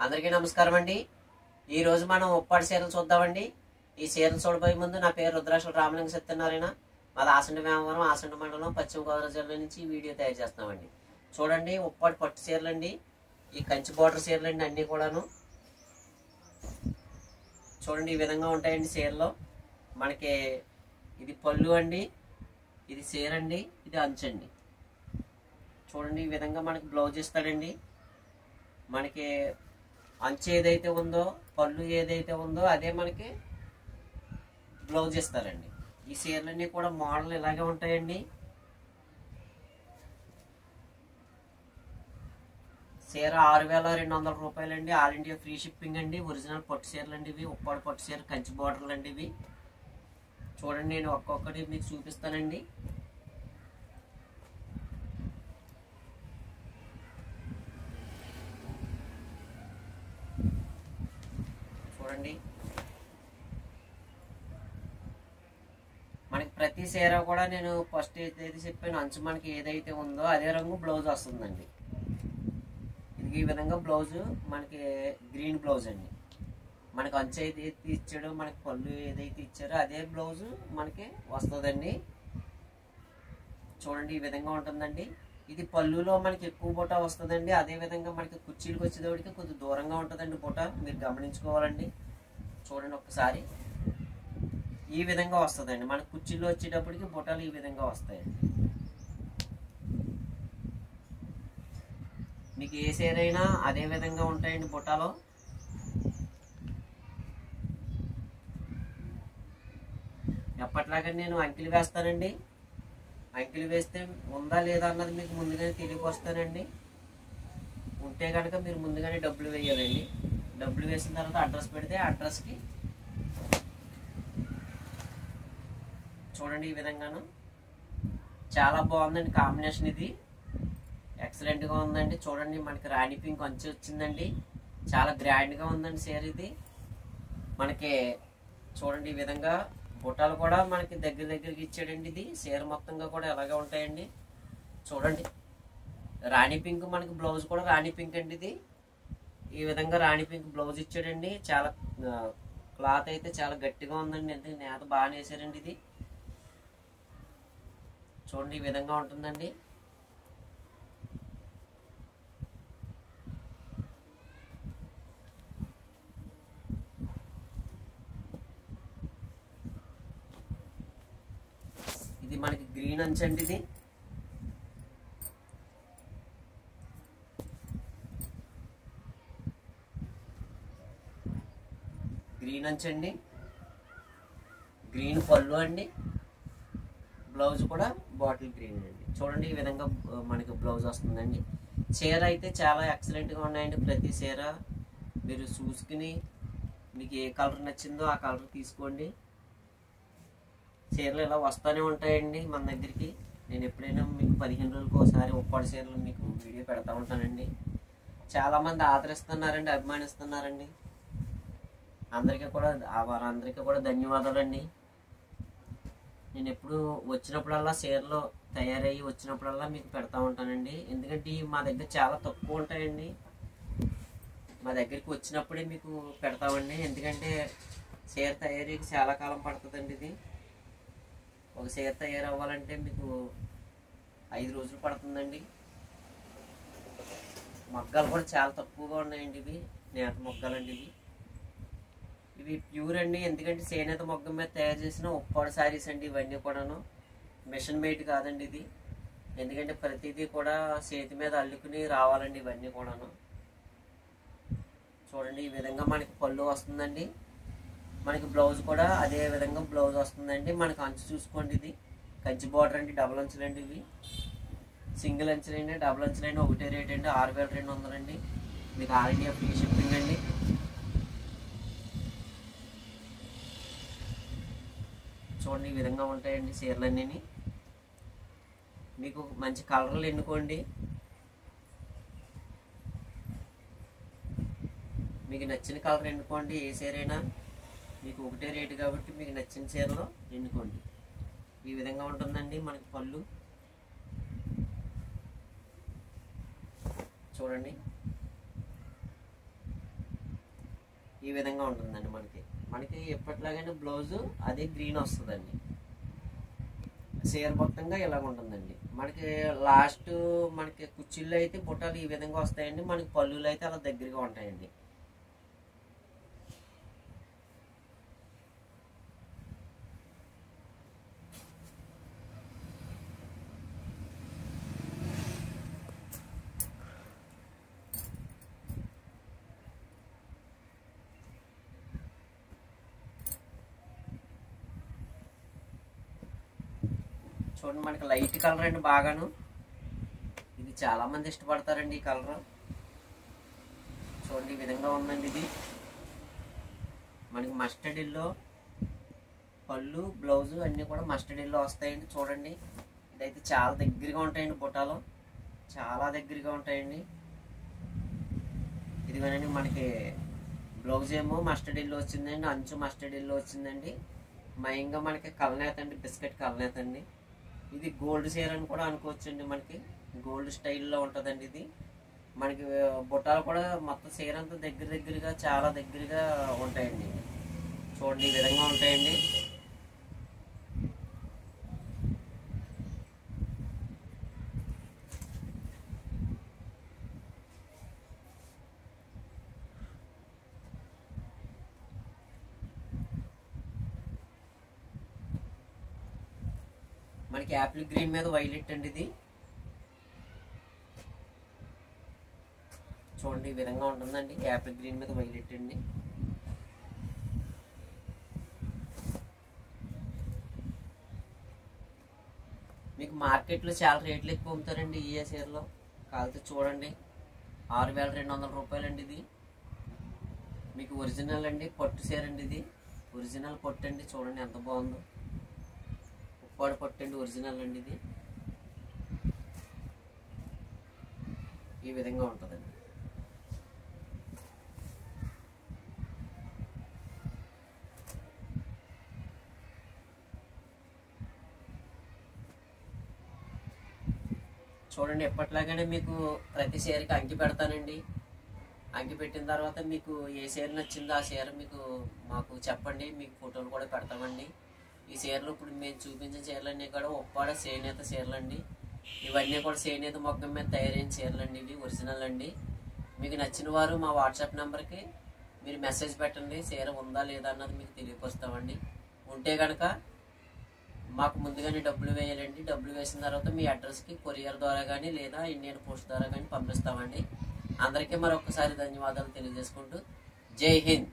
అందరికీ నమస్కారం అండి. ఈ రోజు మనం ఉప్పాడు చీరలు చూద్దామండి. ఈ చీరలు చూడబోయే ముందు నా పేరు రుద్రాక్షల రామలింగ సత్యనారాయణ. మాది ఆసండి వేమవరం, ఆసండి మండలం, పశ్చిమ గోదావరి జిల్లా నుంచి వీడియో తయారు చేస్తున్నామండి. చూడండి, ఉప్పాడు పట్టు చీరలు అండి. ఈ కంచి బోర్డర్ చీరలు అండి అన్నీ కూడాను. చూడండి, ఈ విధంగా ఉంటాయండి చీరలో. మనకి ఇది పళ్ళు అండి, ఇది చీర అండి, ఇది అంచండి. చూడండి, ఈ విధంగా మనకి బ్లౌజ్ ఇస్తాడండి. మనకి అంచు ఏదైతే ఉందో, పళ్ళు ఏదైతే ఉందో అదే మనకి బ్లౌజ్ ఇస్తారండి. ఈ చీరలన్నీ కూడా మోడల్ ఇలాగే ఉంటాయండి. చీర 6,200 రూపాయలండి. ఆల్ ఇండియా ఫ్రీ షిప్పింగ్ అండి. ఒరిజినల్ పట్టు చీరలు అండి ఇవి. ఉప్పాడు పట్టు చీర, కంచి బోర్డర్లు అండి ఇవి. చూడండి, నేను ఒక్కొక్కటి మీకు చూపిస్తానండి. చూడండి, మనకి ప్రతి చీర కూడా నేను ఫస్ట్ ఏదైతే చెప్పాను, అంచు మనకి ఏదైతే ఉందో అదే రంగు బ్లౌజ్ వస్తుందండి. ఇది ఈ విధంగా బ్లౌజు మనకి గ్రీన్ బ్లౌజ్ అండి. మనకి అంచు ఏదైతే ఇచ్చాడో, మనకి పళ్ళు ఏదైతే ఇచ్చారో అదే బ్లౌజు మనకి వస్తుందండి. చూడండి, ఈ విధంగా ఉంటుందండి. ఇది పళ్ళులో మనకి ఎక్కువ బుట్ట వస్తుందండి. అదే విధంగా మనకి కుర్చీలకు వచ్చేటప్పటికి కొద్దిగా దూరంగా ఉంటుందండి బుట్ట. మీరు గమనించుకోవాలండి. చూడండి ఒక్కసారి, ఈ విధంగా వస్తుందండి. మన కుర్చీలో వచ్చేటప్పటికి బుట్టలు ఈ విధంగా వస్తాయండి. మీకు ఏ చీరైనా అదే విధంగా ఉంటాయండి బుట్టలో. ఎప్పట్లాగా నేను అంకిలు వేస్తానండి. అంకిలు వేస్తే ఉందా లేదా అన్నది మీకు ముందుగానే తెలియకొస్తానండి. ఉంటే కనుక మీరు ముందుగానే డబ్బులు వేయాలండి. డబ్బులు వేసిన తర్వాత అడ్రస్ పెడితే అడ్రస్కి చూడండి, ఈ విధంగాను చాలా బాగుందండి కాంబినేషన్. ఇది ఎక్సలెంట్గా ఉందండి. చూడండి, మనకి రాణి పింక్ అంచు వచ్చిందండి. చాలా గ్రాండ్గా ఉందండి చీర ఇది. మనకి చూడండి, ఈ విధంగా బుట్టాలు కూడా మనకి దగ్గరికి ఇచ్చాడండి. ఇది చీర మొత్తంగా కూడా ఎలాగే ఉంటాయండి. చూడండి, రాణి పింక్ మనకి బ్లౌజ్ కూడా రాణి పింక్ అండి. ఇది ఈ విధంగా రాణి పింక్ బ్లౌజ్ ఇచ్చాడండి. చాలా క్లాత్ అయితే చాలా గట్టిగా ఉందండి. అంటే నేత బాగా వేసారండి. ఇది చూడండి, ఈ విధంగా ఉంటుందండి. ఇది మనకి గ్రీన్ అంచండి. ఇది గ్రీన్ అంచండి, గ్రీన్ పళ్ళు అండి. బ్లౌజ్ కూడా బాటిల్ గ్రీన్ అండి. చూడండి, ఈ విధంగా మనకి బ్లౌజ్ వస్తుందండి. చీర అయితే చాలా ఎక్సలెంట్గా ఉన్నాయండి. ప్రతి చీర మీరు చూసుకుని మీకు ఏ కలర్ నచ్చిందో ఆ కలర్ తీసుకోండి. చీరలు ఇలా వస్తూనే ఉంటాయండి మన దగ్గరికి. నేను ఎప్పుడైనా మీకు 15 రోజులకు ఒకసారి ఉప్పాడు చీరలు మీకు వీడియో పెడతా ఉంటానండి. చాలామంది ఆదరిస్తున్నారండి, అభిమానిస్తున్నారండి. వారందరికీ కూడా ధన్యవాదాలండి. నేను ఎప్పుడు వచ్చినప్పుడల్లా చీరలు తయారయ్యి వచ్చినప్పుడల్లా మీకు పెడతా ఉంటానండి. ఎందుకంటే మా దగ్గర చాలా తక్కువ ఉంటాయండి. మా దగ్గరికి వచ్చినప్పుడే మీకు పెడతామండి. ఎందుకంటే చీర తయారీకి చాలా కాలం పడుతుందండి. ఇది ఒక చీర తయారవ్వాలంటే మీకు 5 రోజులు పడుతుందండి. మొగ్గలు కూడా చాలా తక్కువగా ఉన్నాయండి. ఇవి నేత మొగ్గలండి. ఇవి ప్యూర్ అండి. ఎందుకంటే చేనేత మొగ్గ మీద తయారు చేసిన ఉప్పాడు శారీస్ అండి. ఇవన్నీ కూడాను మిషన్ మేడ్ కాదండి ఇది. ఎందుకంటే ప్రతిదీ కూడా చేతి మీద అల్లుకుని రావాలండి. ఇవన్నీ కూడాను చూడండి, ఈ విధంగా మనకి పళ్ళు వస్తుందండి. మనకి బ్లౌజ్ కూడా అదే విధంగా బ్లౌజ్ వస్తుందండి. మనకి అంచు చూసుకోండి, ఇది కంచి బోర్డర్ అండి. డబుల్ అంచులు అండి. ఇవి సింగిల్ అంచులైనా డబుల్ అంచులైనా ఒకటే రేట్ అండి. 6,200 అండి. మీకు ఆల్ ఇండియా ఫ్రీ షిప్పింగ్ అండి. చూడండి, ఈ విధంగా ఉంటాయండి చీరలన్నీ. మీకు మంచి కలర్లు ఎన్నుకోండి. మీకు నచ్చిన కలర్ ఎన్నుకోండి. ఏ చీర అయినా మీకు ఒకటే రేటు కాబట్టి మీకు నచ్చిన చీరలో ఎన్నుకోండి. ఈ విధంగా ఉంటుందండి మనకి పళ్ళు. చూడండి, ఈ విధంగా ఉంటుందండి. మనకి ఎప్పటిలాగానే బ్లౌజు అదే గ్రీన్ వస్తుందండి. చీర మొత్తంగా ఇలాగ ఉంటుందండి. మనకి లాస్ట్ మనకి కుర్చీల్లో అయితే బుట్టాలు ఈ విధంగా వస్తాయండి. మనకి పళ్ళులు అయితే అలా దగ్గరగా ఉంటాయండి. చూడండి, మనకి లైట్ కలర్ అండి బాగాను. ఇది చాలా మంది ఇష్టపడతారండి ఈ కలర్. చూడండి, ఈ విధంగా ఉందండి. ఇది మనకి మస్టర్డ్ ఎల్లో, పళ్ళు బ్లౌజు అన్నీ కూడా మస్టర్డ్ ఎల్లో వస్తాయండి. చూడండి, ఇదైతే చాలా దగ్గరగా ఉంటాయండి. బుట్టాలు చాలా దగ్గరగా ఉంటాయండి. ఇదిగోనండి, మనకి బ్లౌజ్ ఏమో మస్టర్డ్ ఎల్లో వచ్చిందండి, అంచు మస్టర్డ్ ఎల్లో వచ్చిందండి. మయంగా మనకి కలనేత అండి, బిస్కెట్ కలనేత అండి. ఇది గోల్డ్ చీర అని కూడా అనుకోవచ్చండి. మనకి గోల్డ్ స్టైల్లో ఉంటుందండి. ఇది మనకి బుట్టాలు కూడా మొత్తం చీర అంతా దగ్గరగా చాలా దగ్గరగా ఉంటాయండి. చూడండి, ఈ విధంగా ఉంటాయండి. మనకి యాపిల్ గ్రీన్ మీద వైలెట్ అండి. ఇది చూడండి, ఈ విధంగా ఉంటుందండి. యాపిల్ గ్రీన్ మీద వైలెట్ అండి. మీకు మార్కెట్లో చాలా రేట్లు ఎక్కువ అమ్ముతారండి ఈ చీరలో. కాకపోతే చూడండి, 6200 రూపాయలండి. ఇది మీకు ఒరిజినల్ అండి, పట్టు చీర అండి. ఇది ఒరిజినల్ పట్టు అండి. చూడండి ఎంత బాగుందో, ఉప్పాడు పట్టు అండి, ఒరిజినల్ అండి. ఇది ఈ విధంగా ఉంటుందండి. చూడండి, ఎప్పటిలాగానే మీకు ప్రతి చీరకి అంకి పెడతానండి. అంకి పెట్టిన తర్వాత మీకు ఏ చీర నచ్చిందో ఆ చీర మీకు మాకు చెప్పండి, మీకు ఫోటోలు కూడా పెడతామండి. ఈ చీరలు ఇప్పుడు మేము చూపించిన చీరలన్నీ కూడా ఉప్పాడ చేనేత చీరలు అండి. ఇవన్నీ కూడా చేనేత మొగ్గం మీద తయారైన చీరలు అండి. ఇవి ఒరిజినల్ అండి. మీకు నచ్చిన వారు మా వాట్సాప్ నెంబర్కి మీరు మెసేజ్ పెట్టండి. చీర ఉందా లేదా అన్నది మీకు తెలియపరుస్తామండి. ఉంటే కనుక మాకు ముందుగానే డబ్బులు వేయాలండి. డబ్బులు వేసిన తర్వాత మీ అడ్రస్కి కొరియర్ ద్వారా కానీ లేదా ఇండియన్ పోస్ట్ ద్వారా కానీ పంపిస్తామండి. అందరికీ మరొకసారి ధన్యవాదాలు తెలియజేసుకుంటూ జై హింద్.